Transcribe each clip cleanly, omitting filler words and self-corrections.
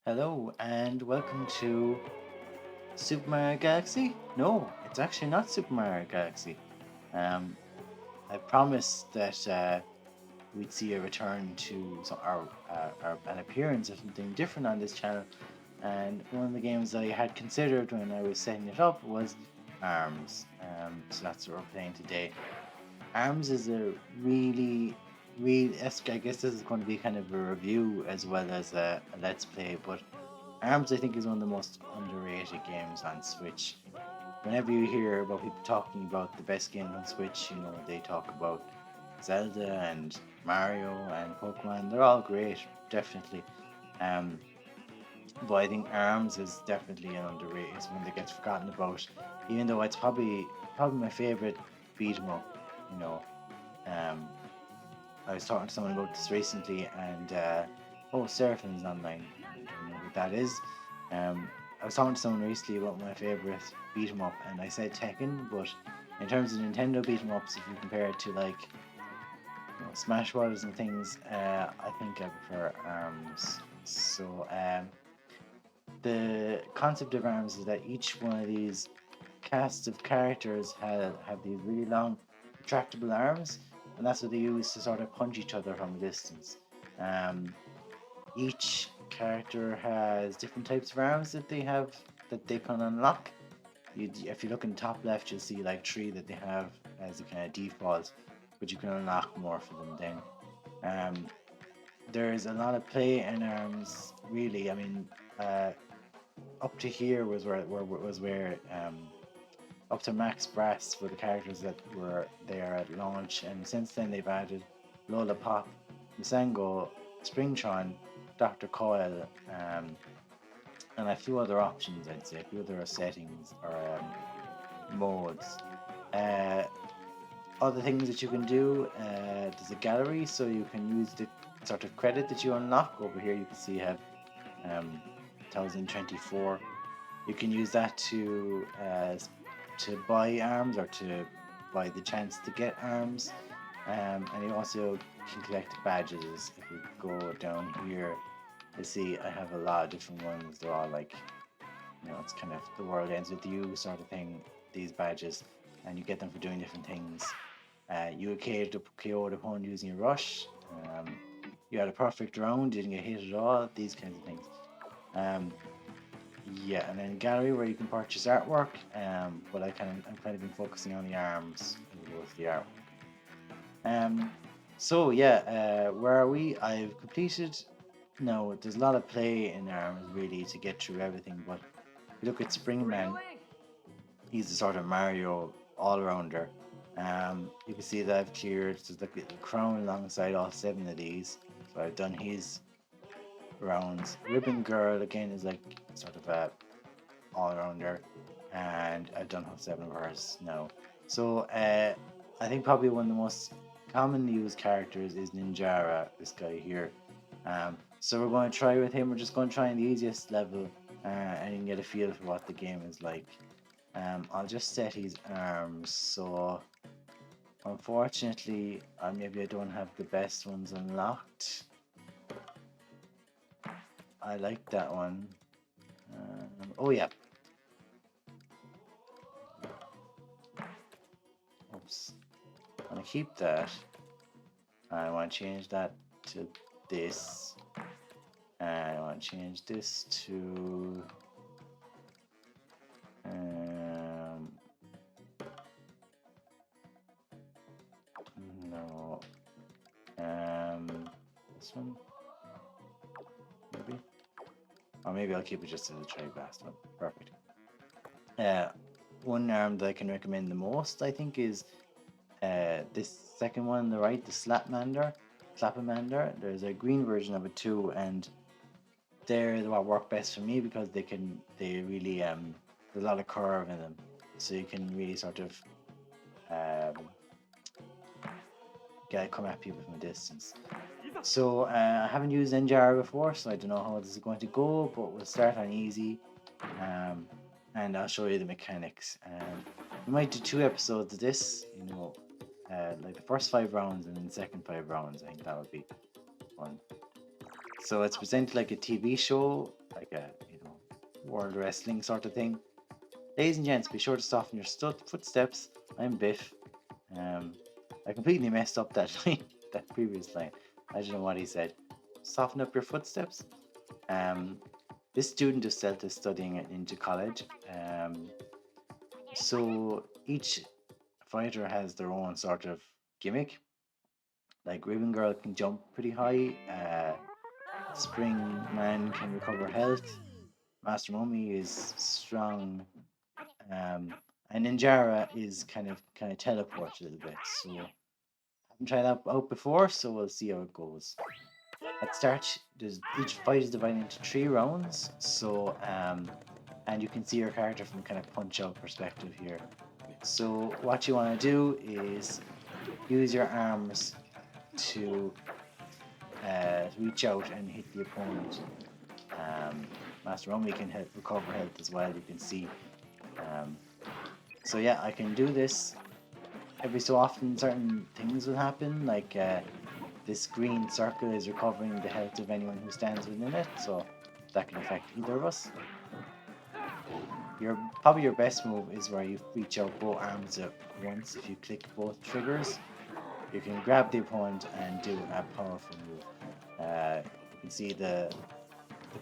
Hello and welcome to Super Mario Galaxy. No, it's actually not Super Mario Galaxy. Um, I promised that we'd see a return to an appearance of something different on this channel. And one of the games I had considered when I was setting it up was Arms. So that's what we're playing today. Arms is a I guess this is going to be kind of a review as well as a let's play, but Arms, I think, is one of the most underrated games on Switch. Whenever you hear about people talking about the best games on Switch, they talk about Zelda and Mario and Pokemon. They're all great, definitely. Um, but I think Arms is definitely an underrated. It's one that gets forgotten about, even though it's probably my favorite beat 'em up. You know, um, I was talking to someone about this recently, and Seraphim's online. I don't know what that is. I was talking to someone recently about my favorite beat 'em up, and I said Tekken, but in terms of Nintendo beat 'em ups, if you compare it to like Smash Brothers and things, I think I prefer Arms. So the concept of Arms is that each one of these casts of characters have these really long retractable arms, and that's what they use to sort of punch each other from a distance. Um, each character has different types of arms that they can unlock. If you look in the top left, you'll see like three that they have as a kind of default, but you can unlock more for them then. Um, there's a lot of play in arms, really. I mean, uh, up to here was where up to max brass for the characters that were there at launch, and since then they've added Lola Pop, Masango, Springtron, Dr. Coil, and a few other options, I'd say, a few other settings or modes. Uh, Other things that you can do, there's a gallery, so you can use the sort of credit that you unlock. Over here, you can see you have 1024. You can use that to buy arms or to buy the chance to get arms. And you also can collect badges. If you go down here, you see I have a lot of different ones. They're all like, it's kind of the world ends with you sort of thing, these badges, and you get them for doing different things. You KO'd opponent using a rush. Um, you had a perfect round, didn't get hit at all, these kinds of things. Um, yeah, and then gallery where you can purchase artwork. But I'm kind of been focusing on the arms with the artwork. Um, so yeah, where are we? I've completed. No, there's a lot of play in arms really to get through everything. But if you look at Springman, he's the sort of Mario all rounder. You can see that I've cleared there's like a crown alongside all seven of these. So I've done his rounds. Ribbon Girl again is like sort of a all rounder, and I've done all seven of hers now. So I think probably one of the most commonly used characters is Ninjara, this guy here. So we're going to try with him. We're just going to try in the easiest level, and you can get a feel for what the game is like. I'll just set his arms. So unfortunately, maybe I don't have the best ones unlocked. I like that one. Oh yeah. Oops. I'm gonna keep that. I want to change that to this. And I want to change this to no this one maybe, or maybe I'll keep it just as a try blast one. Perfect. One arm that I can recommend the most, I think, is this second one on the right, the Slapamander. There's a green version of it too, and they're what work best for me because they really there's a lot of curve in them, so you can really sort of come at people from a distance. So I haven't used Ninjara before, so I don't know how this is going to go, but we'll start on easy, and I'll show you the mechanics. We might do 2 episodes of this, like the first 5 rounds and then the second 5 rounds. I think that would be fun. So it's presented like a TV show. like a world wrestling sort of thing. Ladies and gents, be sure to soften your footsteps. I'm Biff. Um, I completely messed up that line, that previous line. I don't know what he said. Soften up your footsteps. Um, this student of stealth is studying into college. So each fighter has their own sort of gimmick. Like Ribbon Girl can jump pretty high. Spring Man can recover health. Master Mummy is strong. And Ninjara is kind of teleport a little bit. So I haven't tried that out before, so we'll see how it goes. At start, each fight is divided into 3 rounds. So and you can see your character from kind of punch out perspective here. So what you want to do is use your arms to reach out and hit the opponent. Master Mummy can help recover health as well, you can see. So yeah, I can do this. Every so often certain things will happen, like this green circle is recovering the health of anyone who stands within it, so that can affect either of us. Probably your best move is where you reach out both arms at once. If you click both triggers, you can grab the opponent and do a powerful move. You can see the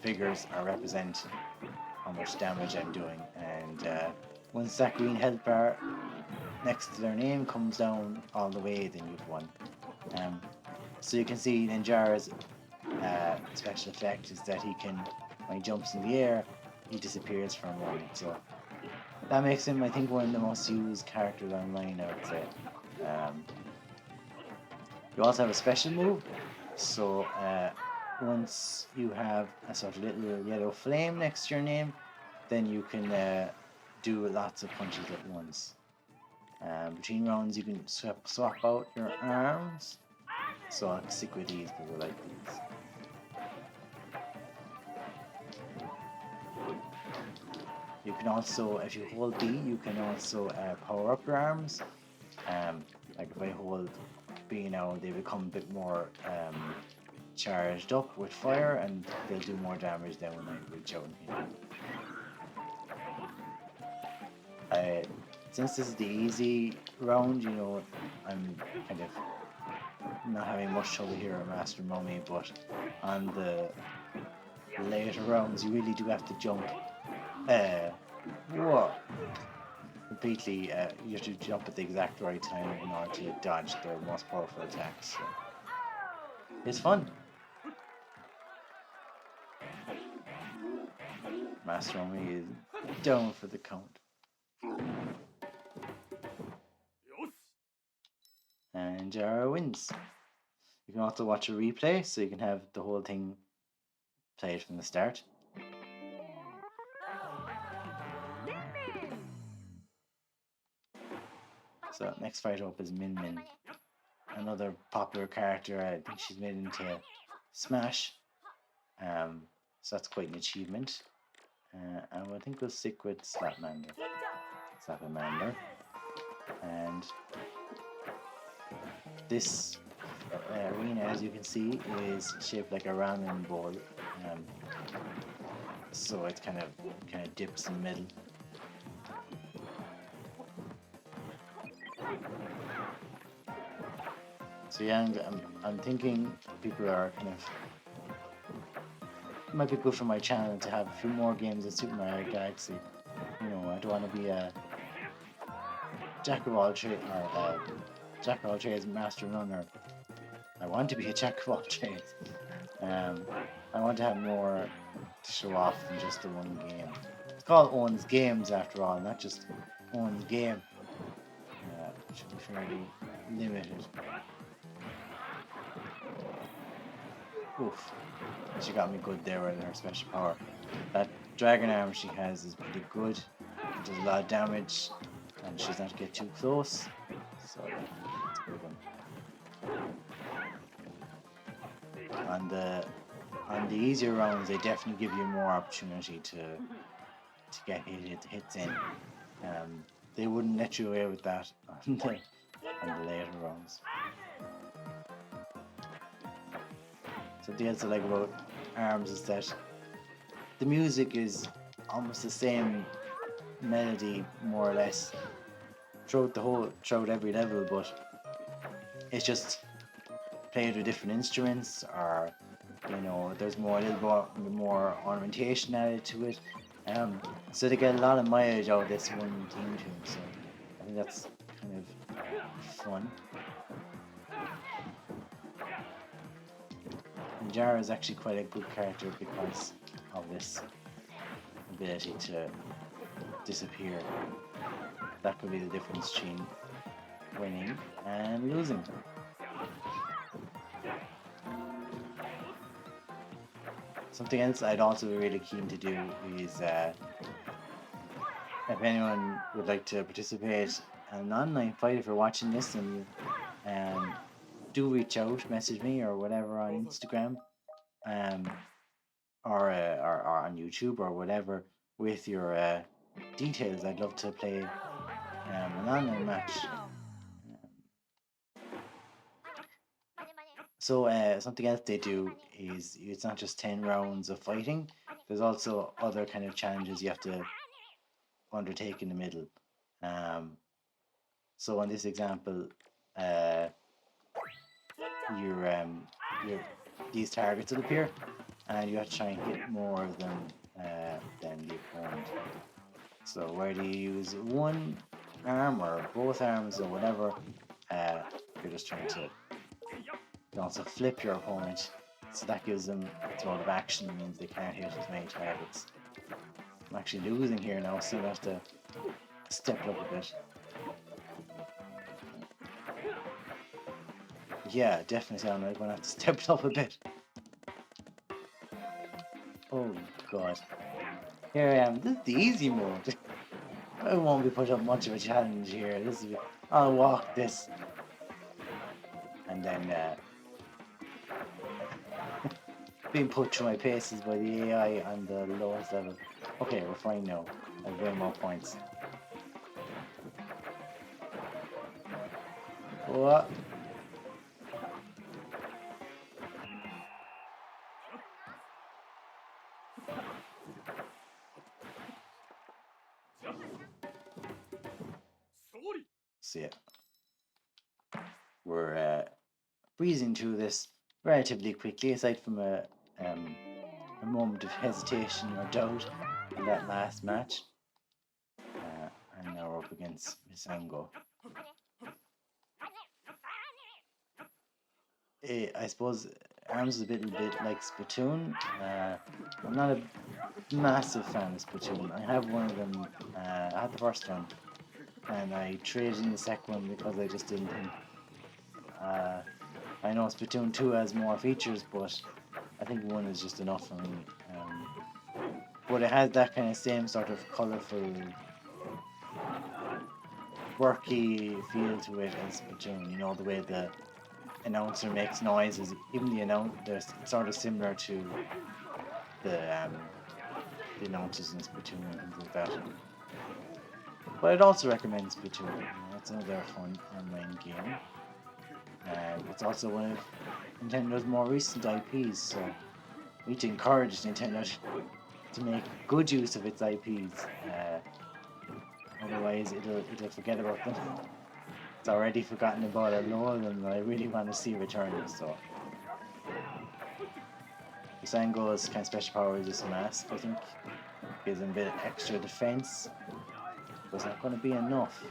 figures are represent how much damage I'm doing, and once that green health bar next to their name comes down all the way, then you've won. So you can see Ninjara's special effect is that when he jumps in the air, he disappears for a moment. So that makes him, I think, one of the most used characters online, I would say. You also have a special move. So once you have a sort of little yellow flame next to your name, then you can do lots of punches at once. Between rounds, you can swap out your arms. So I'll stick with these because I like these. You can also, if you hold B, you can also power up your arms. Like if I hold B now, they become a bit more charged up with fire, and they'll do more damage than when I reach out and hit them. Since this is the easy round, I'm kind of not having much trouble here at Master Mummy, but on the later rounds, you really do have to jump. Completely, you have to jump at the exact right time in order to dodge their most powerful attacks. So. It's fun. Master Mummy is down for the count. And Jara wins. You can also watch a replay, so you can have the whole thing played from the start. So next fight up is Min Min, another popular character. I think she's made into Smash. So that's quite an achievement. And I think we'll stick with Slapamander. And this arena, as you can see, is shaped like a ramen bowl. So it kind of dips in the middle. So yeah, I'm thinking people are it might be good for my channel to have a few more games of Super Mario Galaxy. I don't want to be a jack of all trades, or jack of all trades, master runner. I want to be a jack of all trades. I want to have more to show off than just the one game. It's called Owen's Games after all, not just Owen's Game. It should be fairly limited. Oof. She got me good there with her special power. That dragon arm she has is pretty good. It does a lot of damage, and she's not to get too close. So yeah, it's a good one. On the easier rounds, they definitely give you more opportunity to get hits in. They wouldn't let you away with that on the later rounds. So the other thing I like about arms is that the music is almost the same melody, more or less, throughout every level, but it's just played with different instruments, or there's a little more ornamentation added to it. So they get a lot of mileage out of this one theme tune. So I think that's kind of fun. And Jara is actually quite a good character because of this ability to disappear. That could be the difference between winning and losing. Something else I'd also be really keen to do is, if anyone would like to participate in an online fight, if you're watching this, and do reach out, message me or whatever on Instagram, or on YouTube or whatever with your details. I'd love to play an online match. So something else they do is it's not just 10 rounds of fighting. There's also other kind of challenges you have to undertake in the middle. So in this example, these targets will appear, and you have to try and hit more of them than the opponent. So whether you use one arm or both arms or whatever, you're just trying to. You also flip your opponent, so that gives them its mode of action, means they can't hit as many targets. I'm actually losing here now, so I have to step it up a bit. Yeah, definitely I'm going to have to step it up a bit. Oh god. Here I am. This is the easy mode. I won't be put up much of a challenge here. I'll walk this. And then being put through my paces by the AI on the lowest level. Okay, we're fine now. I have way more points. What? So yeah, we're breezing through this relatively quickly, aside from a moment of hesitation or doubt in that last match. And now we're up against Miss Ango. I suppose Arms is a bit like Splatoon. I'm not a massive fan of Splatoon. I have one of them. I had the first one, and I traded in the second one because I just didn't think. I know Splatoon 2 has more features, but I think one is just enough for me. But it has that kind of same sort of colourful, worky feel to it as Splatoon. You know, the way the announcer makes noises. Even the announcer, it's sort of similar to the announcers in Splatoon and things like that. But I'd also recommend Splatoon. It's another fun online game. It's also one of Nintendo's more recent IPs, so we need to encourage Nintendo to make good use of its IPs. Otherwise, it'll forget about them. It's already forgotten about it, and I really want to see returning. So, Sango's kind of special power is this mask. I think gives him a bit of extra defense, but it's not going to be enough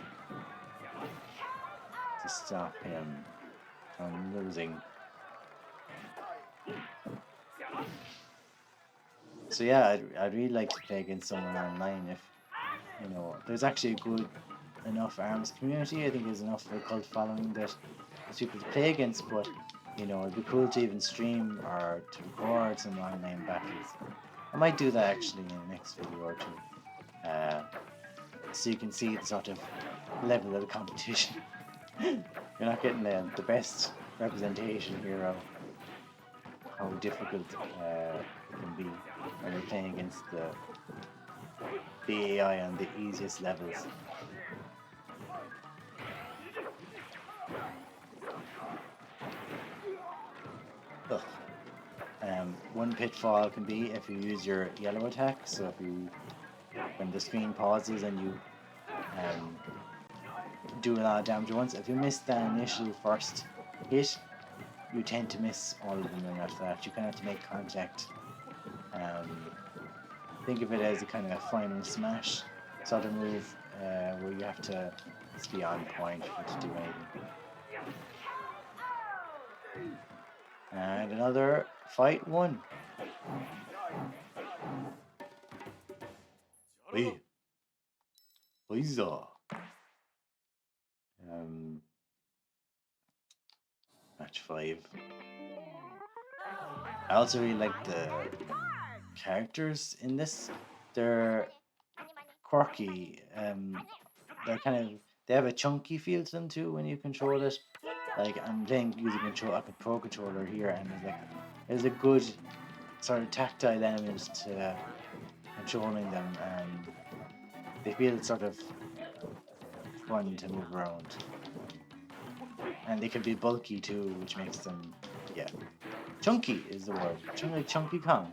to stop him from losing. So yeah, I'd really like to play against someone online if there's actually a good enough Arms community. I think there's enough of a cult following that there's people to play against, but it'd be cool to even stream or to record some online battles. I might do that actually in the next video or two, so you can see the sort of level of the competition. You're not getting the best representation here of how difficult it can be when you're playing against the AI on the easiest levels. one pitfall can be if you use your yellow attack. So if you, when the screen pauses and you um, do a lot of damage at once, if you miss that initial first hit, you tend to miss all of them, and after that, you kind of have to make contact. Um, think of it as a kind of a final smash sort of move, where you have to be on point for to do anything. And another fight one. Oi, oiza. Um, match 5. I also really like the characters in this. They're quirky. They're kind of, they have a chunky feel to them too when you control it. Like I'm playing using a pro controller here, and there's a good sort of tactile element to controlling them, and they feel sort of fun to move around. And they can be bulky too, which makes them, yeah, chunky is the word. Chunky Kong.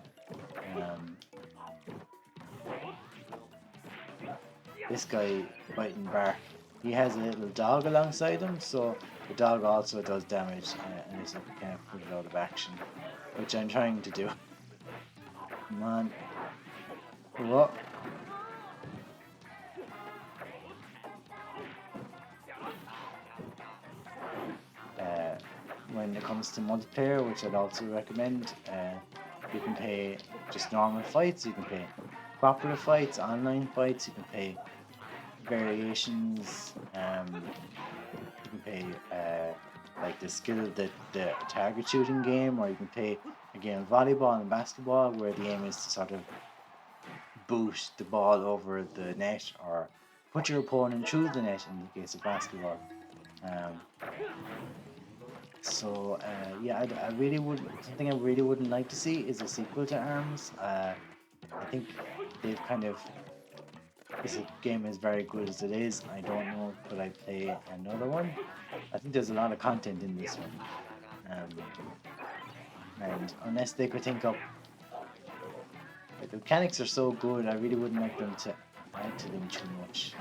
Um, this guy biting bark. He has a little dog alongside him, so the dog also does damage, and is kind of put it out of action, which I'm trying to do. Come on. Whoa. Uh, when it comes to multiplayer, which I'd also recommend, you can play just normal fights, you can play cooperative fights, online fights, you can play variations, you can play like the target shooting game, or you can play a game of volleyball and basketball where the aim is to sort of boot the ball over the net or put your opponent through the net in the case of basketball. Um, yeah, I really would, something I really wouldn't like to see is a sequel to ARMS. I think they've kind of, this game is very good as it is. I don't know, could I play another one? I think there's a lot of content in this one. And unless they could think up, like, the mechanics are so good, I really wouldn't like them to add to them too much.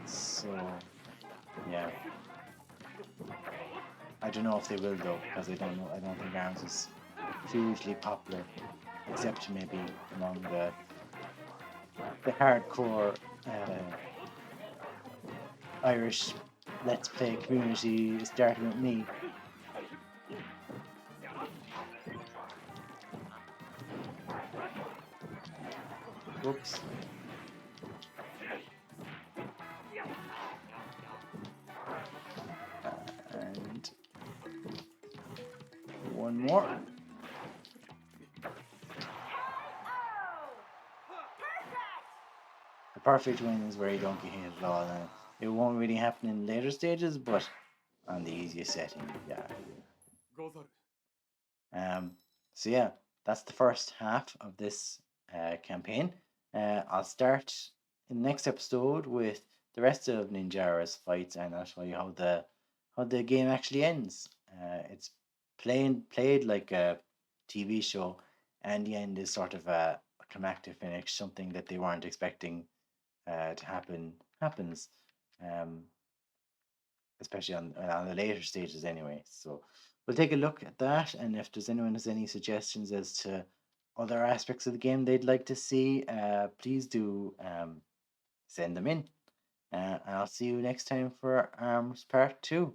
So, yeah. I don't know if they will though, because I don't know. I don't think ARMS is hugely popular, except maybe among the hardcore Irish Let's Play community, starting with me. Whoops. And one more. The perfect win is where you don't get hit at all. And it won't really happen in later stages, but on the easiest setting, yeah. So yeah, that's the first half of this campaign. I'll start in the next episode with the rest of Ninjara's fights, and I'll show you how the game actually ends. It's played like a TV show, and the end is sort of a climactic finish, something that they weren't expecting to happens, um, especially on the later stages anyway. So we'll take a look at that, and if there's anyone has any suggestions as to other aspects of the game they'd like to see, please do send them in. And I'll see you next time for ARMS Part 2.